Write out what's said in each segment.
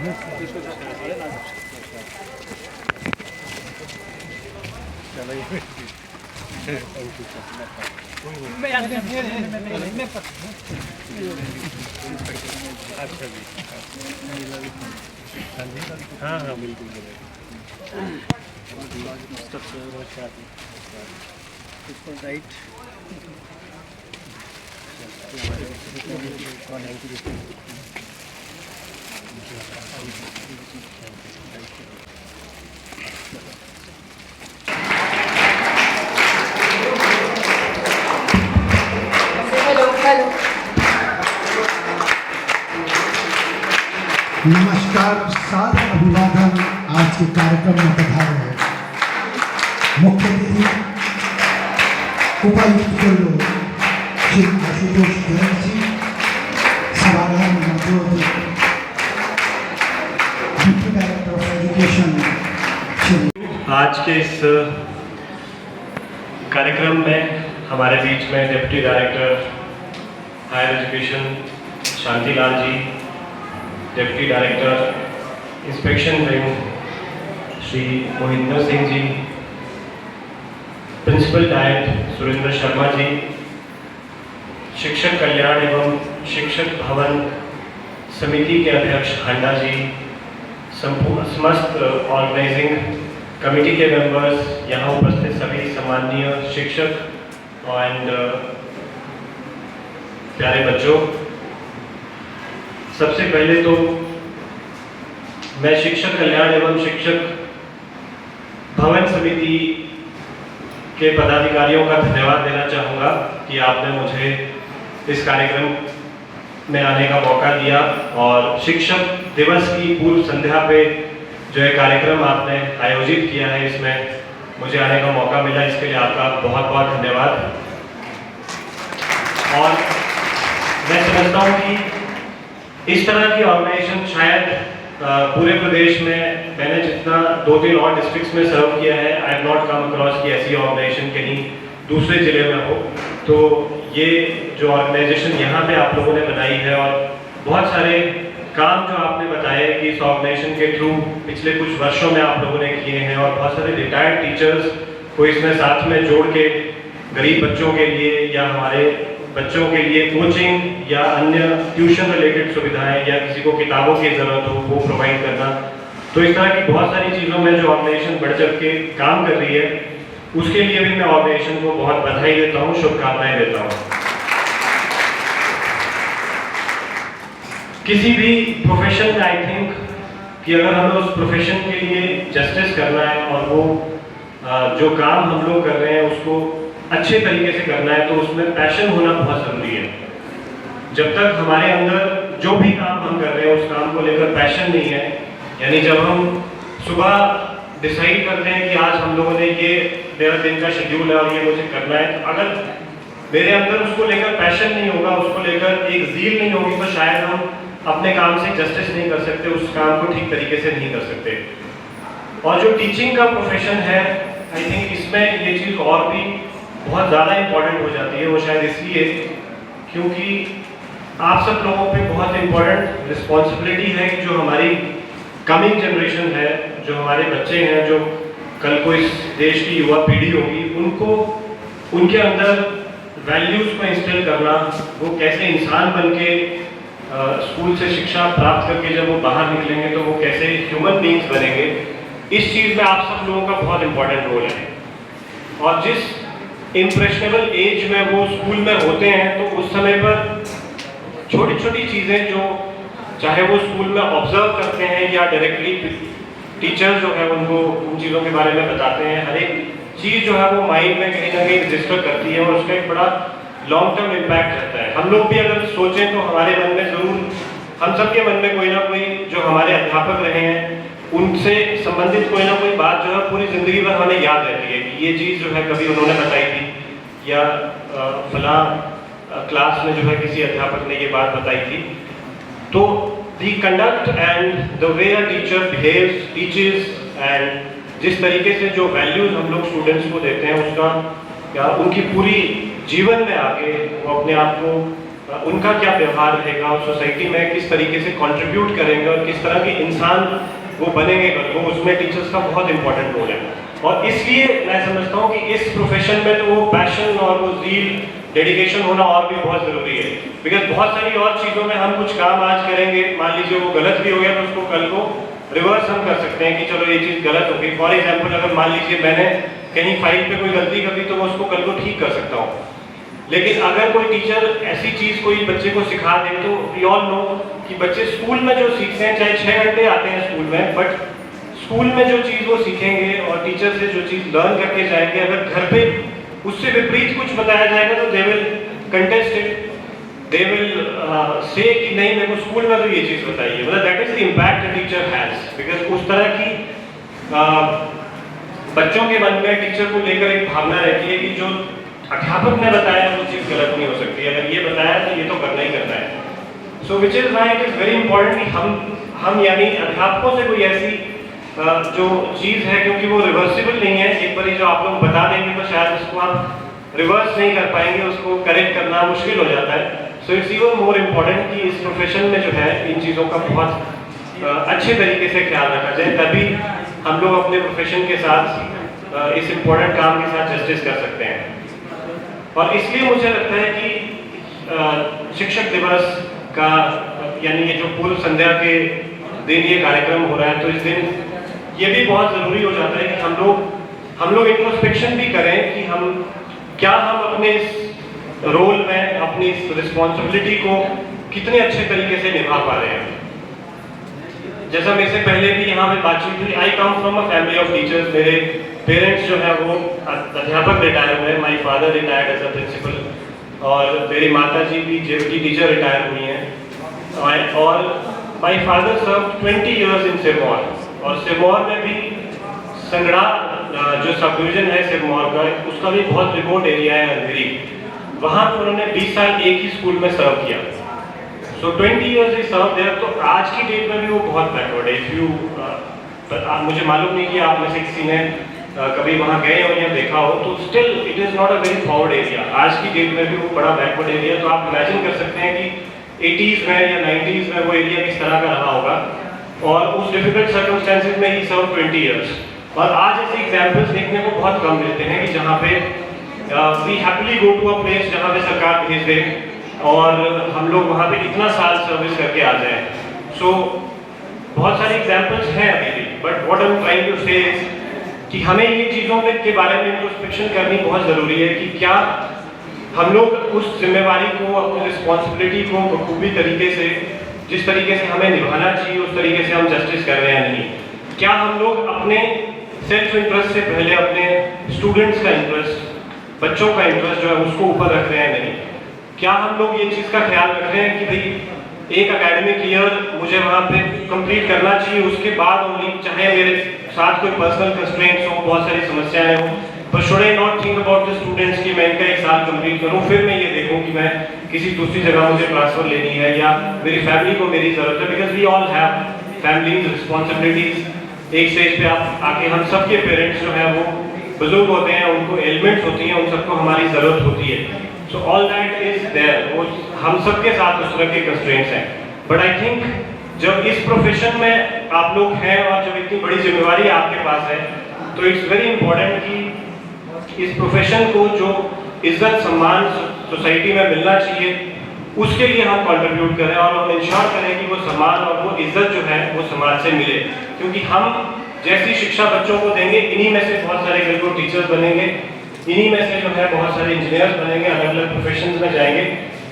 हाँ हाँ बिल्कुल राइट नमस्कार, सादर अभिवादन। आज के कार्यक्रम में पधारे हैं मुख्य अतिथि उपायुक्त कुल्लू श्री आशुतोष गोयल जी, सभागार में मौजूद deputy director of education Shri. आज के इस कार्यक्रम में हमारे बीच में deputy director higher education Shantilal ji, deputy director inspection wing Shri Mohinder Singh ji, principal DIET Surendra Sharma ji, शिक्षक कल्याण एवं शिक्षक भवन समिति के अध्यक्ष हंडा जी, समस्त ऑर्गेनाइजिंग कमेटी के मेंबर्स, यहाँ उपस्थित सभी सम्माननीय शिक्षक एंड प्यारे बच्चों, सबसे पहले तो मैं शिक्षक कल्याण एवं शिक्षक भवन समिति के पदाधिकारियों का धन्यवाद देना चाहूँगा कि आपने मुझे इस कार्यक्रम में आने का मौका दिया और शिक्षक दिवस की पूर्व संध्या पे जो है कार्यक्रम आपने आयोजित किया है, इसमें मुझे आने का मौका मिला, इसके लिए आपका बहुत बहुत धन्यवाद। और मैं समझता हूँ कि इस तरह की ऑर्गेनाइजेशन शायद पूरे प्रदेश में, मैंने जितना 2-3 और डिस्ट्रिक्ट्स में सर्व किया है, I have not come across कि ऐसी ऑर्गेनाइजेशन कहीं दूसरे जिले में हो। तो ये जो ऑर्गेनाइजेशन यहाँ पे आप लोगों ने बनाई है और बहुत सारे काम जो आपने बताए कि इस ऑर्गेनाइजेशन के थ्रू पिछले कुछ वर्षों में आप लोगों ने किए हैं और बहुत सारे रिटायर्ड टीचर्स को इसमें साथ में जोड़ के गरीब बच्चों के लिए या हमारे बच्चों के लिए कोचिंग या अन्य ट्यूशन रिलेटेड सुविधाएं या किसी को किताबों की ज़रूरत हो वो प्रोवाइड करना, तो इस तरह की बहुत सारी चीज़ों में जो ऑर्गेनाइजेशन बढ़ चढ़ के काम कर रही है, उसके लिए भी मैं ऑर्गेनाइजेशन को बहुत बधाई देता हूँ, शुभकामनाएं देता हूँ। किसी भी प्रोफेशन में आई थिंक कि अगर हमें उस प्रोफेशन के लिए जस्टिस करना है और वो जो काम हम लोग कर रहे हैं उसको अच्छे तरीके से करना है, तो उसमें पैशन होना बहुत ज़रूरी है। जब तक हमारे अंदर जो भी काम हम कर रहे हैं उस काम को लेकर पैशन नहीं है, यानी जब हम सुबह डिसाइड करते हैं कि आज हम लोगों ने ये मेरा दिन का शेड्यूल है और ये मुझे करना है, तो अगर मेरे अंदर उसको लेकर पैशन नहीं होगा, उसको लेकर एक ज़ील नहीं होगी, तो शायद हम अपने काम से जस्टिस नहीं कर सकते, उस काम को ठीक तरीके से नहीं कर सकते। और जो टीचिंग का प्रोफेशन है, आई थिंक इसमें ये चीज़ और भी बहुत ज़्यादा इम्पॉर्टेंट हो जाती है। वो शायद इसलिए क्योंकि आप सब लोगों पे बहुत इम्पॉर्टेंट रिस्पॉन्सिबिलिटी है कि जो हमारी कमिंग जनरेशन है, जो हमारे बच्चे हैं, जो कल को इस देश की युवा पीढ़ी होगी, उनको उनके अंदर वैल्यूज़ को इंस्टिल करना, वो कैसे इंसान बन के स्कूल से शिक्षा प्राप्त करके जब वो बाहर निकलेंगे तो वो कैसे ह्यूमन बींग्स बनेंगे, इस चीज़ में आप सब लोगों का बहुत इम्पॉर्टेंट रोल है। और जिस इम्प्रेशनेबल एज में वो स्कूल में होते हैं, तो उस समय पर छोटी छोटी चीज़ें जो चाहे वो स्कूल में ऑब्जर्व करते हैं या डायरेक्टली टीचर जो है उनको उन चीज़ों के बारे में बताते हैं, हर एक चीज़ जो है वो माइंड में कहीं ना कहीं रजिस्टर करती है और उसका एक बड़ा लॉन्ग टर्म इम्पैक्ट रहता है। हम लोग भी अगर सोचें तो हमारे मन में ज़रूर, हम सबके मन में कोई ना कोई जो हमारे अध्यापक रहे हैं उनसे संबंधित कोई ना कोई बात जो है पूरी ज़िंदगी भर हमें याद रहती है कि ये चीज़ जो है कभी उन्होंने बताई थी या फला क्लास में जो है किसी अध्यापक ने ये बात बताई थी। तो the conduct and the way a teacher behaves, teaches and जिस तरीके से जो वैल्यूज़ हम लोग स्टूडेंट्स को देते हैं उसका या उनकी पूरी जीवन में आगे वो अपने आप को उनका क्या व्यवहार रहेगा और सोसाइटी में किस तरीके से कंट्रीब्यूट करेंगे और किस तरह के इंसान वो बनेंगे कल को, उसमें टीचर्स का बहुत इंपॉर्टेंट रोल है। और इसलिए मैं समझता हूँ कि इस प्रोफेशन में तो वो पैशन और वो ज़ील, डेडिकेशन होना और भी बहुत ज़रूरी है। बिकॉज बहुत सारी और चीज़ों में हम कुछ काम आज करेंगे, मान लीजिए वो गलत भी हो गया तो उसको कल को रिवर्स हम कर सकते हैं कि चलो ये चीज़ गलत हो गई। फॉर एग्जाम्पल, अगर मान लीजिए मैंने कहीं फाइल पे कोई गलती कर दी तो मैं उसको कल को ठीक कर सकता हूँ। लेकिन अगर कोई टीचर ऐसी चीज़ कोई बच्चे को सिखा दे, तो वी ऑल नो कि बच्चे स्कूल में जो सीखते हैं, चाहे 6 घंटे आते हैं स्कूल में, बट स्कूल में जो चीज़ वो सीखेंगे और टीचर से जो चीज़ लर्न करके जाएंगे, अगर घर पे उससे विपरीत कुछ बताया जाएगा तो they will contest it, they will say कि नहीं मेरे को स्कूल में तो ये चीज़ बताइए। मतलब that is the impact the teacher has, because उस तरह की बच्चों के मन में टीचर को लेकर एक भावना रहती है कि जो अध्यापक ने बताया वो चीज़ गलत नहीं हो सकती, अगर ये बताया तो ये तो करना ही करना है। So which is why it is very important कि हम यानी अध्यापकों से कोई ऐसी जो चीज़ है, क्योंकि वो रिवर्सिबल नहीं है, एक बार जो आप लोग बता देंगे तो शायद उसको आप रिवर्स नहीं कर पाएंगे, उसको करेक्ट करना मुश्किल हो जाता है। So it's even more important कि इस प्रोफेशन में जो है इन चीज़ों का बहुत अच्छे तरीके से ख्याल रखा जाए, तभी हम लोग अपने प्रोफेशन के साथ इस इम्पोर्टेंट काम के साथ जस्टिस कर सकते हैं। और इसलिए मुझे लगता है कि शिक्षक दिवस का यानी ये जो पूर्व संध्या के दिन ये कार्यक्रम हो रहा है, तो इस दिन ये भी बहुत ज़रूरी हो जाता है कि हम लोग इंट्रोस्पेक्शन भी करें कि हम अपने इस रोल में अपनी इस रिस्पॉन्सिबिलिटी को कितने अच्छे तरीके से निभा पा रहे हैं। जैसा मेरे से पहले भी यहाँ पे बातचीत हुई, I come from a family of teachers. मेरे पेरेंट्स जो है वो अध्यापक रिटायर हुए, my father retired as a principal, और मेरी माता जी भी जेएफटी टीचर रिटायर हुई हैं, और my father serve 20 years in Sirmaur, और सिरमौर में भी संगड़ा जो सब डिवीजन है सिरमौर का, उसका भी बहुत रिमोट एरिया है अंधेरी, वहाँ पर उन्होंने 20 साल एक ही स्कूल में सर्व किया। सो 20 इयर्स ही सर्व देयर। तो आज की डेट में भी वो बहुत बैकवर्ड है। इफ यू मुझे मालूम नहीं कि आप में से किसी ने कभी वहाँ गए हो या देखा हो, तो still it is not a very forward area. आज की डेट में भी वो बड़ा बैकवर्ड एरिया। तो आप इमेजिन कर सकते हैं कि 80s में या 90s में वो एरिया किस तरह का रहा होगा, और उस डिफिकल्ट सर्कमस्टेंसेज में ही सर्व 20 इयर्स। और आज ऐसे एग्जाम्पल्स देखने को बहुत कम मिलते हैं कि जहाँ पे we happily go to a place जहाँ पे सरकार भेज दे और हम लोग वहाँ पे इतना साल सर्विस करके आ जाएं। सो बहुत सारे एग्जाम्पल्स हैं अभी भी, but what I am trying to say कि हमें ये चीज़ों के बारे में इंट्रोस्पेक्शन करनी बहुत ज़रूरी है कि क्या हम लोग उस जिम्मेवारी को, अपनी रिस्पॉन्सिबिलिटी को बखूबी तरीके से, जिस तरीके से हमें निभाना चाहिए उस तरीके से हम जस्टिस कर रहे हैं नहीं। क्या हम लोग अपने सेल्फ इंटरेस्ट से पहले अपने स्टूडेंट्स का इंटरेस्ट, बच्चों का इंटरेस्ट जो है उसको ऊपर रख रहे हैं नहीं? क्या हम लोग ये चीज़ का ख्याल रख रहे हैं कि भाई एक एकेडमिक ईयर मुझे वहाँ पे कंप्लीट करना चाहिए, उसके बाद ओनली, चाहे मेरे साथ कोई पर्सनल कंस्ट्रेंट्स हो, बहुत सारी समस्याएं हो, पर should I not think about the students कि मैं इनका एक साल कंप्लीट करूँ, फिर मैं ये देखूँ कि मैं किसी दूसरी जगह मुझे ट्रांसफर लेनी है या मेरी फैमिली को मेरी ज़रूरत है। Because we all have families, responsibilities. एक स्टेज पे आप आके हम सबके पेरेंट्स जो है वो बुजुर्ग होते हैं, उनको एलिमेंट्स होती हैं, उन सबको हमारी ज़रूरत होती है। So all that is there, वो हम सबके साथ उस तरह के कंस्ट्रेंट्स हैं। बट आई थिंक जब इस प्रोफेशन में आप लोग हैं और जब इतनी बड़ी जिम्मेवारी आपके पास है, तो इट्स वेरी इंपॉर्टेंट कि इस प्रोफेशन को जो इज्जत सम्मान सोसाइटी में मिलना चाहिए उसके लिए हम कंट्रीब्यूट करें और हम इंश्योर करें कि वो सम्मान और वो इज्जत जो है वो समाज से मिले। क्योंकि हम जैसी शिक्षा बच्चों को देंगे, इन्हीं में से बहुत सारे कल को टीचर्स बनेंगे, इन्हीं में से जो है बहुत सारे इंजीनियर्स बनेंगे, अलग अलग प्रोफेशंस में जाएंगे।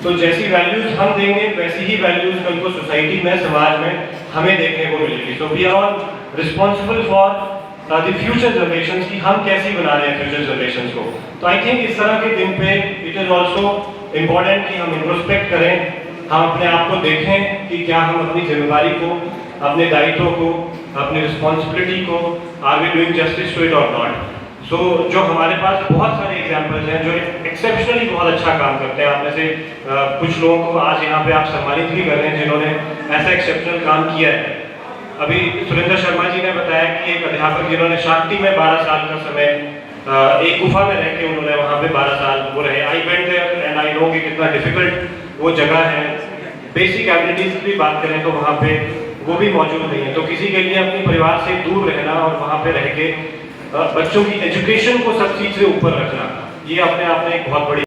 तो जैसी वैल्यूज हम देंगे वैसी ही वैल्यूज कल को सोसाइटी में, समाज में हमें देखने को मिलेगी। So we are all responsible for the future generations की हम कैसी बना रहे हैं फ्यूचर जनरेशंस को। तो आई थिंक इस तरह के दिन पे इट इज़ ऑल्सो इम्पॉर्टेंट कि हम इंट्रोस्पेक्ट करें, हम अपने आप को देखें कि क्या हम अपनी जिम्मेदारी को, अपने दायित्व को, अपनी रिस्पॉन्सिबिलिटी को, are we doing justice to it और नॉट। सो जो हमारे पास बहुत सारे एग्जाम्पल्स हैं जो एक्सेप्शनली बहुत अच्छा काम करते हैं। आप में से कुछ लोगों को आज यहाँ पे आप सम्मानित भी कर रहे हैं जिन्होंने ऐसा एक्सेप्शनल काम किया है। अभी सुरेंद्र शर्मा जी ने बताया कि एक अध्यापक जिन्होंने शांति में 12 साल का समय एक गुफा में रह के उन्होंने वहाँ पे 12 साल वो रहे। I went there and I know कि कितना डिफिकल्ट वो जगह है। बेसिक एबिलिटीज़ की भी बात करें तो वहाँ पे वो भी मौजूद नहीं है। तो किसी के लिए अपने परिवार से दूर रहना और वहाँ पे रह के बच्चों की एजुकेशन को सब चीज़ से ऊपर रखना, ये अपने आप में एक बहुत बड़ी